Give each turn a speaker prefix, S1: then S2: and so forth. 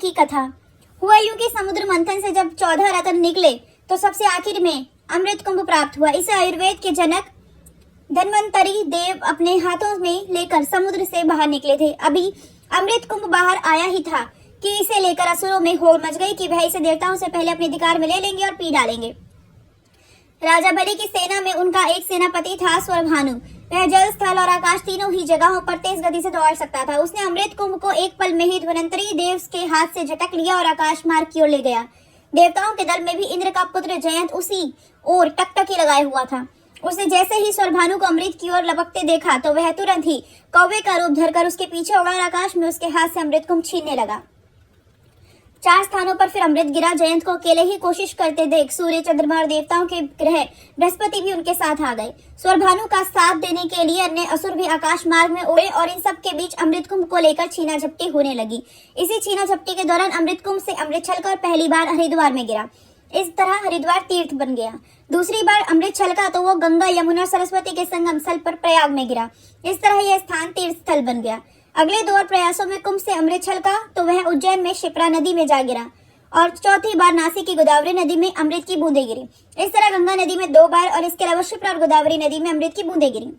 S1: की कथा। हुआ यूं कि समुद्र मंथन से जब 14 रत्न निकले तो सबसे आखिर में अमृत कुंभ प्राप्त हुआ। इसे आयुर्वेद के जनक धन्वंतरी देव अपने हाथों में लेकर समुद्र से बाहर निकले थे। अभी अमृत कुंभ बाहर आया ही था कि इसे लेकर असुरों में होड़ मच गई कि वह इसे देवताओं से पहले अपने अधिकार में ले लेंगे और पी डालेंगे। राजा बलि की सेना में उनका एक सेनापति था स्वरभानु। वह जल, स्थल और आकाश तीनों ही जगहों पर तेज गति से दौड़ सकता था। उसने अमृत कुंभ को एक पल में ही धन्वंतरी देव के हाथ से झटक लिया और आकाश मार्ग की ओर ले गया। देवताओं के दल में भी इंद्र का पुत्र जयंत उसी ओर टकटकी लगाए हुआ था। उसने जैसे ही स्वरभानु को अमृत की ओर लपकते देखा तो वह तुरंत ही कौवे का रूप धरकर उसके पीछे उड़ा और आकाश में उसके हाथ से अमृत कुंभ छीनने लगा। 4 स्थानों पर फिर अमृत गिरा। जयंत को अकेले ही कोशिश करते देख सूर्य, चंद्रमा और देवताओं के ग्रह बृहस्पति भी उनके साथ आ गए। स्वरभानु का साथ देने के लिए अन्य असुर भी आकाश मार्ग में उड़े और इन सब के बीच अमृत कुंभ को लेकर छीना झपटी होने लगी। इसी छीना झपटी के दौरान अमृत कुंभ से अमृत छलका और पहली बार हरिद्वार में गिरा। इस तरह हरिद्वार तीर्थ बन गया। दूसरी बार अमृत छलका तो वो गंगा, यमुना और सरस्वती के संगम स्थल पर प्रयाग में गिरा। इस तरह यह स्थान तीर्थ स्थल बन गया। अगले 2 और प्रयासों में कुंभ से अमृत छलका तो वह उज्जैन में शिप्रा नदी में जा गिरा और चौथी बार नासिक की गोदावरी नदी में अमृत की बूंदें गिरी। इस तरह गंगा नदी में 2 बार और इसके अलावा शिप्रा और गोदावरी नदी में अमृत की बूंदें गिरी।